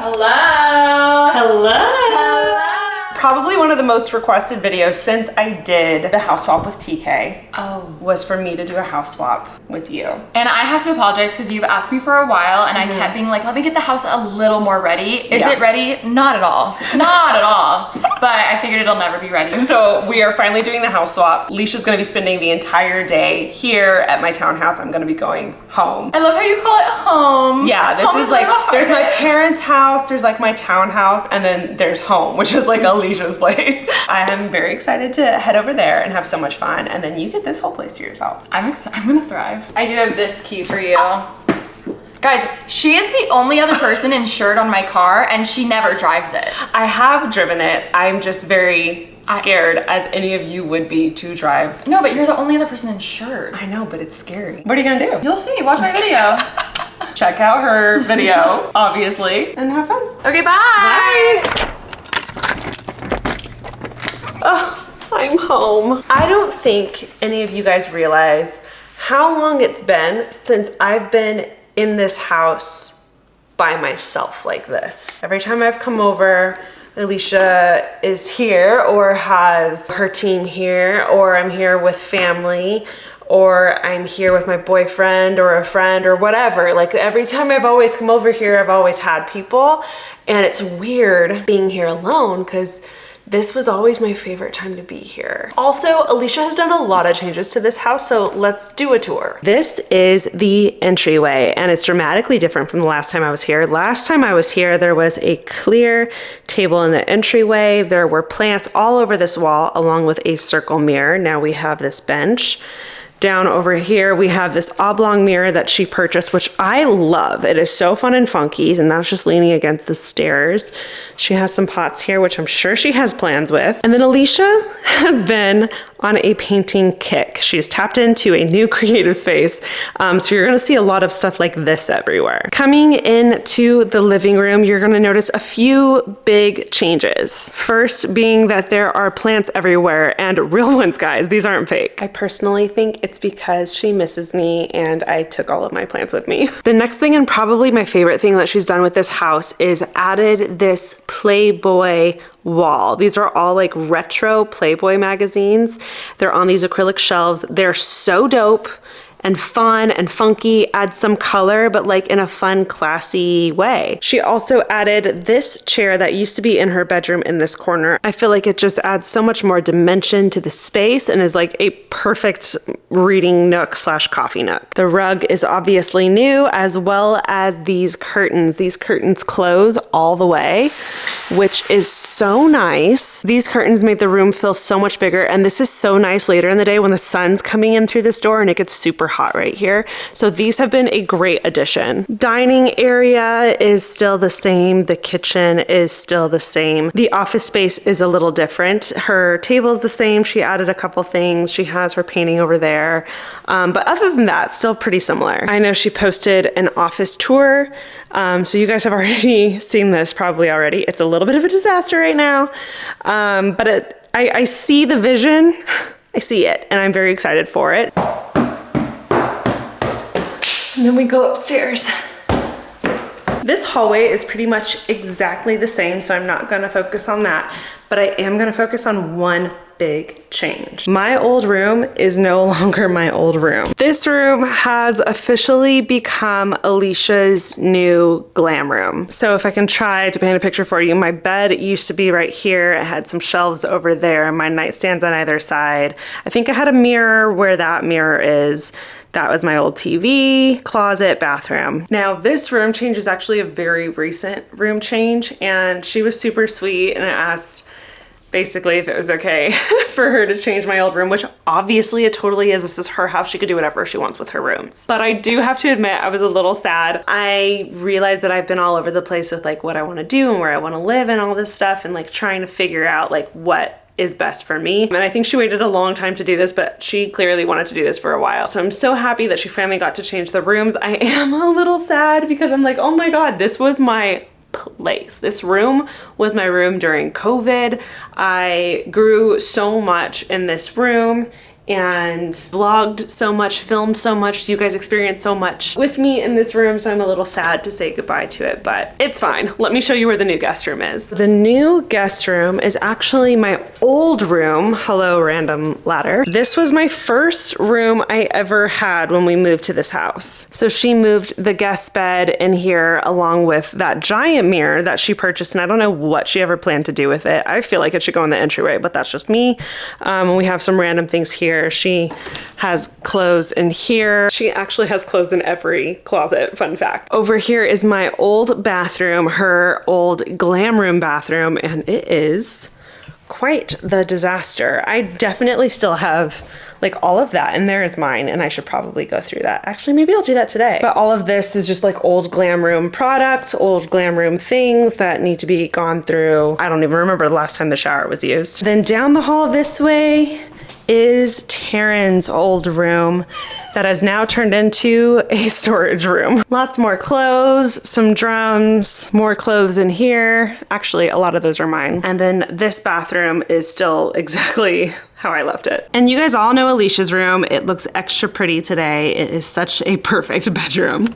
Hello. Hello. Probably one of the most requested videos since I did the house swap with TK was for me to do a house swap with you. And I have to apologize because you've asked me for a while and I kept being like, let me get the house a little more ready. Is it ready? Not at all. Not at all. But I figured it'll never be ready. So we are finally doing the house swap. Alicia's gonna be spending the entire day here at my townhouse. I'm gonna be going home. I love how you call it home. Yeah, this home is like, there's my hardest. parents' house, there's like my townhouse, and then there's home, which is like Alicia's place. I am very excited to head over there and have so much fun, and then you get this whole place to yourself. I'm gonna thrive. I do have this key for you. Guys, she is the only other person insured on my car and she never drives it. I have driven it. I'm just very scared, as any of you would be, to drive. No, but you're the only other person insured. I know, but it's scary. What are you gonna do? You'll see, watch my video. Check out her video, obviously, and have fun. Okay, bye. Oh, I'm home. I don't think any of you guys realize how long it's been since I've been in this house by myself like this. Every time I've come over, Alisha is here or has her team here, or I'm here with family, or I'm here with my boyfriend or a friend or whatever. Like every time I've always come over here, I've always had people, and it's weird being here alone because this was always my favorite time to be here. Also, Alisha has done a lot of changes to this house, so let's do a tour. This is the entryway, and it's dramatically different from the last time I was here. Last time I was here, there was a clear table in the entryway. There were plants all over this wall, along with a circle mirror. Now we have this bench. Down over here, we have this oblong mirror that she purchased, which I love. It is so fun and funky, and that's just leaning against the stairs. She has some pots here, which I'm sure she has plans with. And then Alisha has been on a painting kick. She's tapped into a new creative space. So you're gonna see a lot of stuff like this everywhere. Coming into the living room, you're gonna notice a few big changes. First being that there are plants everywhere, and real ones, guys. These aren't fake. I personally think it's because she misses me and I took all of my plants with me. The next thing, and probably my favorite thing that she's done with this house, is added this Playboy wall. These are all like retro Playboy magazines. They're on these acrylic shelves. They're so dope and fun and funky, add some color, but like in a fun, classy way. She also added this chair that used to be in her bedroom in this corner. I feel like it just adds so much more dimension to the space and is like a perfect reading nook / coffee nook. The rug is obviously new, as well as these curtains. These curtains close all the way, which is so nice. These curtains made the room feel so much bigger, and this is so nice later in the day when the sun's coming in through this door and it gets super hot right here. So these have been a great addition. Dining area is still the same. The kitchen is still the same. The office space is a little different. Her table is the same. She added a couple things. She has her painting over there. But other than that, still pretty similar. I know she posted an office tour. So you guys have already seen this probably already. It's a little bit of a disaster right now. But I see the vision. I see it, and I'm very excited for it. And then we go upstairs. This hallway is pretty much exactly the same, so I'm not gonna focus on that, but I am gonna focus on one big change. My old room is no longer my old room. This room has officially become Alicia's new glam room. So if I can try to paint a picture for you, my bed used to be right here. It had some shelves over there, my nightstands on either side. I think I had a mirror where that mirror is. That was my old TV, closet, bathroom. Now this room change is actually a very recent room change, and she was super sweet and asked basically if it was okay for her to change my old room, which obviously it totally is. This is her house. She could do whatever she wants with her rooms. But I do have to admit, I was a little sad. I realized that I've been all over the place with like what I want to do and where I want to live and all this stuff, and like trying to figure out like what is best for me. And I think she waited a long time to do this, but she clearly wanted to do this for a while. So I'm so happy that she finally got to change the rooms. I am a little sad because I'm like, oh my God, this was my place. This room was my room during COVID. I grew so much in this room and vlogged so much, filmed so much. You guys experienced so much with me in this room, so I'm a little sad to say goodbye to it, but it's fine. Let me show you where the new guest room is. The new guest room is actually my old room. Hello, random ladder. This was my first room I ever had when we moved to this house. So she moved the guest bed in here along with that giant mirror that she purchased, and I don't know what she ever planned to do with it. I feel like it should go in the entryway, but that's just me. We have some random things here. She has clothes in here. She actually has clothes in every closet, fun fact. Over here is my old bathroom, her old glam room bathroom, and it is quite the disaster. I definitely still have like all of that, and there is mine, and I should probably go through that. Actually, maybe I'll do that today. But all of this is just like old glam room products, old glam room things that need to be gone through. I don't even remember the last time the shower was used. Then down the hall this way is Taryn's old room that has now turned into a storage room. Lots more clothes, some drums, more clothes in here. Actually, a lot of those are mine. And then this bathroom is still exactly how I left it. And you guys all know Alisha's room. It looks extra pretty today. It is such a perfect bedroom.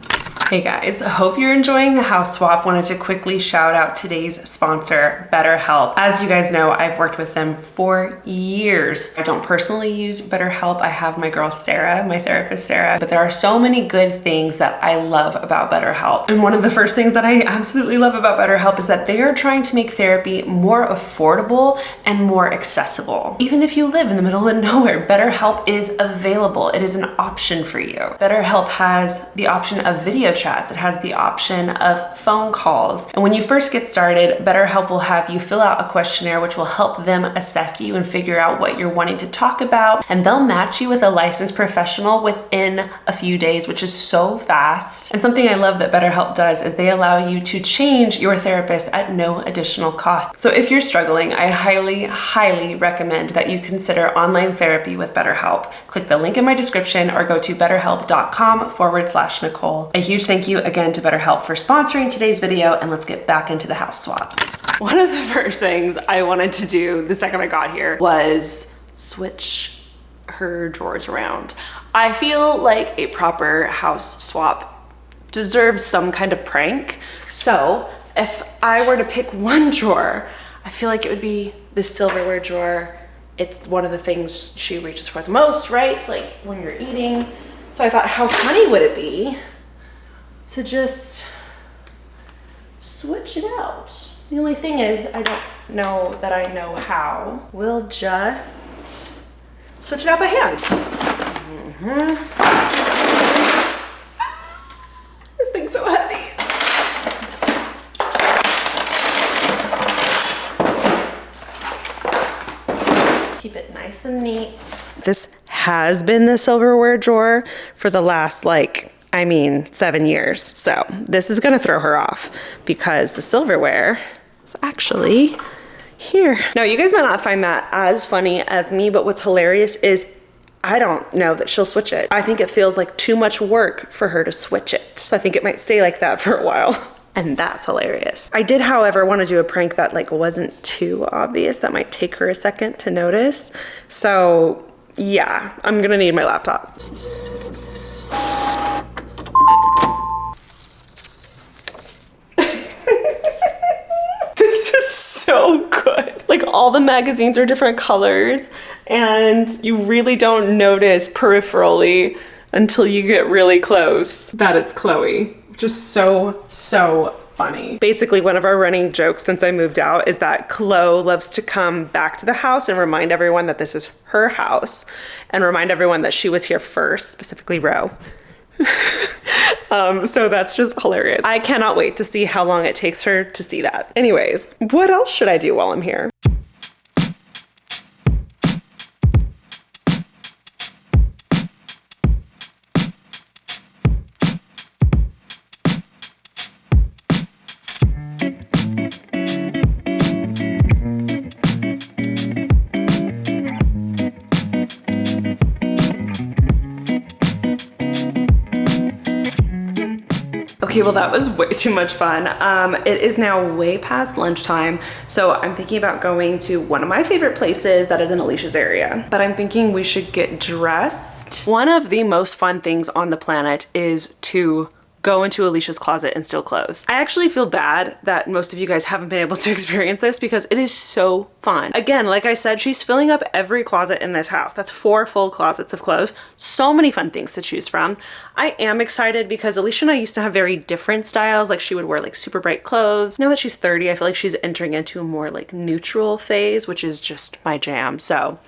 Hey guys, I hope you're enjoying the house swap. Wanted to quickly shout out today's sponsor, BetterHelp. As you guys know, I've worked with them for years. I don't personally use BetterHelp. I have my girl Sarah, my therapist Sarah, but there are so many good things that I love about BetterHelp. And one of the first things that I absolutely love about BetterHelp is that they are trying to make therapy more affordable and more accessible. Even if you live in the middle of nowhere, BetterHelp is available. It is an option for you. BetterHelp has the option of video chats. It has the option of phone calls. And when you first get started, BetterHelp will have you fill out a questionnaire which will help them assess you and figure out what you're wanting to talk about. And they'll match you with a licensed professional within a few days, which is so fast. And something I love that BetterHelp does is they allow you to change your therapist at no additional cost. So if you're struggling, I highly, highly recommend that you consider online therapy with BetterHelp. Click the link in my description or go to betterhelp.com/Nicole. A huge thank you again to BetterHelp for sponsoring today's video, and let's get back into the house swap. One of the first things I wanted to do the second I got here was switch her drawers around. I feel like a proper house swap deserves some kind of prank. So if I were to pick one drawer, I feel like it would be the silverware drawer. It's one of the things she reaches for the most, right? Like when you're eating. So I thought, how funny would it be to just switch it out? The only thing is, I don't know that I know how. We'll just switch it out by hand. This thing's so heavy. Keep it nice and neat. This has been the silverware drawer for the last 7 years. So this is gonna throw her off because the silverware is actually here. Now you guys might not find that as funny as me, but what's hilarious is I don't know that she'll switch it. I think it feels like too much work for her to switch it. So I think it might stay like that for a while. And that's hilarious. I did, however, want to do a prank that wasn't too obvious. That might take her a second to notice. So yeah, I'm gonna need my laptop. This is so good. All the magazines are different colors and you really don't notice peripherally until you get really close that it's Chloe. Just so funny. Basically, one of our running jokes since I moved out is that Chloe loves to come back to the house and remind everyone that this is her house and remind everyone that she was here first, specifically Ro. So that's just hilarious. I cannot wait to see how long it takes her to see that. Anyways, what else should I do while I'm here? Okay, well that was way too much fun. It is now way past lunchtime, so I'm thinking about going to one of my favorite places that is in Alicia's area. But I'm thinking we should get dressed. One of the most fun things on the planet is to go into Alicia's closet and steal clothes. I actually feel bad that most of you guys haven't been able to experience this because it is so fun. Again, like I said, she's filling up every closet in this house. That's 4 full closets of clothes. So many fun things to choose from. I am excited because Alisha and I used to have very different styles. Like she would wear like super bright clothes. Now that she's 30, I feel like she's entering into a more like neutral phase, which is just my jam. So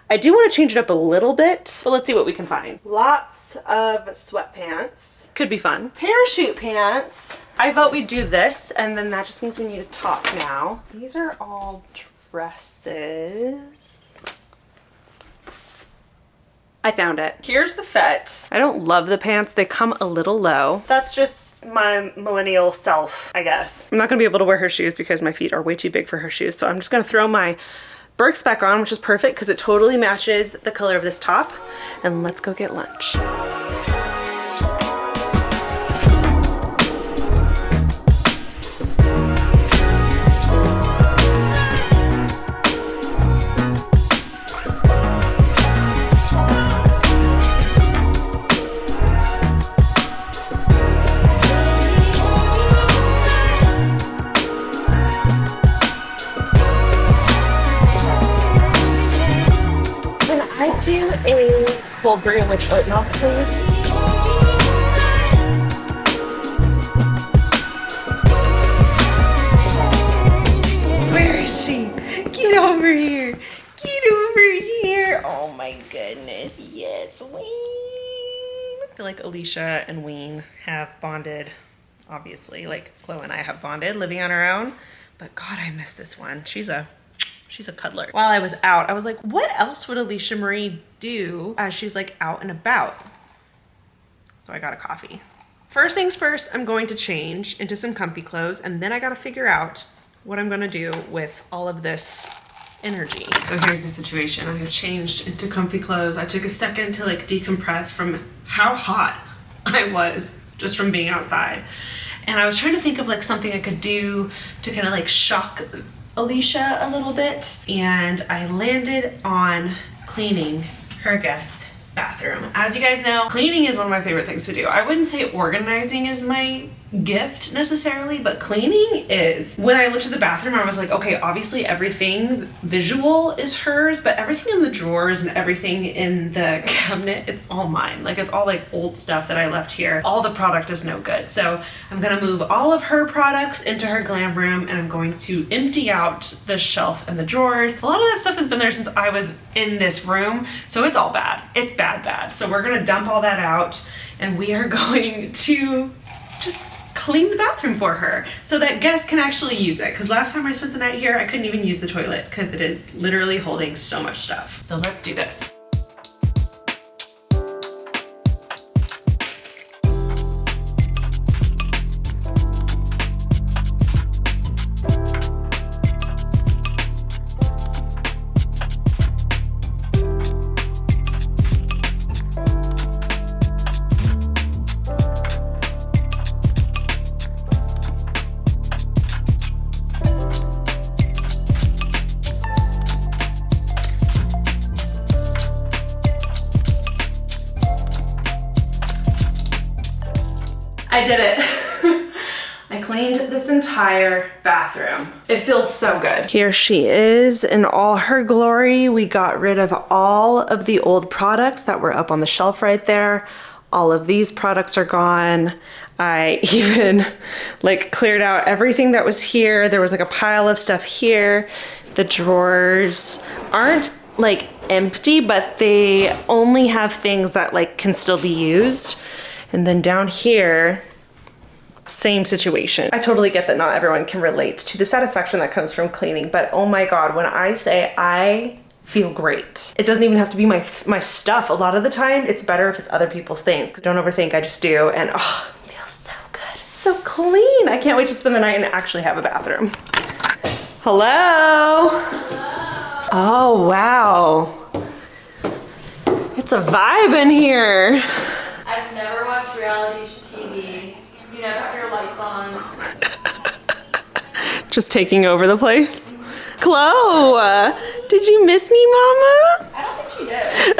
I do want to change it up a little bit, but let's see what we can find. Lots of sweatpants. Could be fun. Parachute pants. I vote we do this, and then that just means we need a top now. These are all dresses. I found it. Here's the fit. I don't love the pants. They come a little low. That's just my millennial self, I guess. I'm not gonna be able to wear her shoes because my feet are way too big for her shoes, so I'm just gonna throw my Birks back on, which is perfect because it totally matches the color of this top. And let's go get lunch. Do a cold brew with oat milk, please. Where is she? Get over here. Get over here. Oh my goodness. Yes, Ween. I feel like Alisha and Ween have bonded, obviously. Like Chloe and I have bonded living on our own. But God, I miss this one. She's a cuddler. While I was out, I was like, what else would Alisha Marie do as she's like out and about? So I got a coffee. First things first, I'm going to change into some comfy clothes, and then I gotta figure out what I'm gonna do with all of this energy. So here's the situation. I have changed into comfy clothes. I took a second to like decompress from how hot I was just from being outside. And I was trying to think of like something I could do to kind of like shock Alisha a little bit, and I landed on cleaning her guest bathroom. As you guys know, cleaning is one of my favorite things to do. I wouldn't say organizing is my gift necessarily, but cleaning is. When I looked at the bathroom, I was like, okay, obviously everything visual is hers, but everything in the drawers and everything in the cabinet, it's all mine. Like it's all like old stuff that I left here. All the product is no good. So I'm gonna move all of her products into her glam room, and I'm going to empty out the shelf and the drawers. A lot of that stuff has been there since I was in this room, so it's all bad. It's bad. So we're gonna dump all that out, and we are going to just clean the bathroom for her so that guests can actually use it. Because last time I spent the night here, I couldn't even use the toilet because it is literally holding so much stuff. So let's do this. I did it. I cleaned this entire bathroom. It feels so good. Here she is in all her glory. We got rid of all of the old products that were up on the shelf right there. All of these products are gone. I even like cleared out everything that was here. There was like a pile of stuff here. The drawers aren't like empty, but they only have things that like can still be used. And then down here, same situation. I totally get that not everyone can relate to the satisfaction that comes from cleaning, but oh my God, when I say I feel great, it doesn't even have to be my stuff. A lot of the time, it's better if it's other people's things. Don't overthink, I just do, and oh, it feels so good. It's so clean. I can't wait to spend the night and actually have a bathroom. Hello? Oh, wow. It's a vibe in here. I've never watched reality TV. You never? on. Just taking over the place. Chloe, did you miss me, Mama? I don't think she did.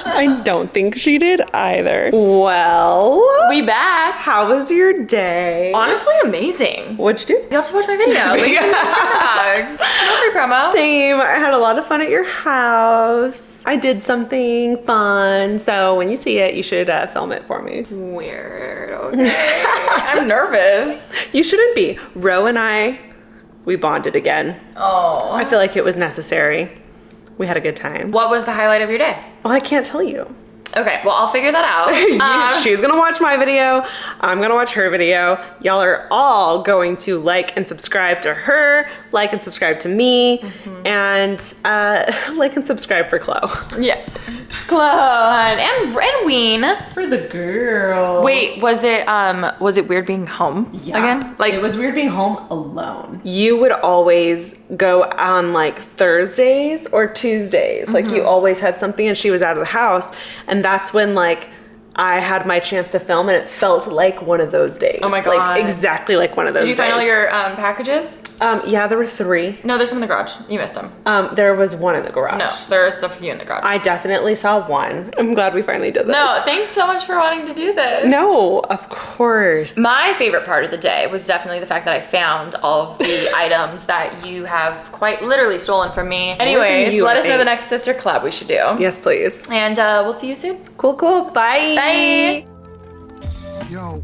I don't think she did either. Well, We back. how was your day? Honestly, amazing. What'd you do? You have to watch my video. Link in the description box. No free promo. Same. I had a lot of fun at your house. I did something fun. So when you see it, you should film it for me. Weird. Okay. I'm nervous. You shouldn't be. Ro and I, we bonded again. Oh. I feel like it was necessary. We had a good time. What was the highlight of your day? Well, I can't tell you. Okay, well, I'll figure that out. She's gonna watch my video. I'm gonna watch her video. Y'all are all going to like and subscribe to her, like and subscribe to me, and like and subscribe for Chloe. Yeah. Chloe and Ween. For the girls. Wait, was it weird being home again? Like, it was weird being home alone. You would always go on like Thursdays or Tuesdays. Like you always had something, and she was out of the house, and that's when like I had my chance to film, and it felt like one of those days. Oh my God. Like exactly like one of those Did you days. find all your packages? Yeah, there were 3. No, there's some in the garage. You missed them. There was 1 in the garage. No, there's a few in the garage. I definitely saw 1. I'm glad we finally did this. No, thanks so much for wanting to do this. No, of course. My favorite part of the day was definitely the fact that I found all of the items that you have quite literally stolen from me. Anyways, you, let I us know think. the next sister collab we should do. Yes, please. And we'll see you soon. Cool, cool. Bye. Bye. Yo,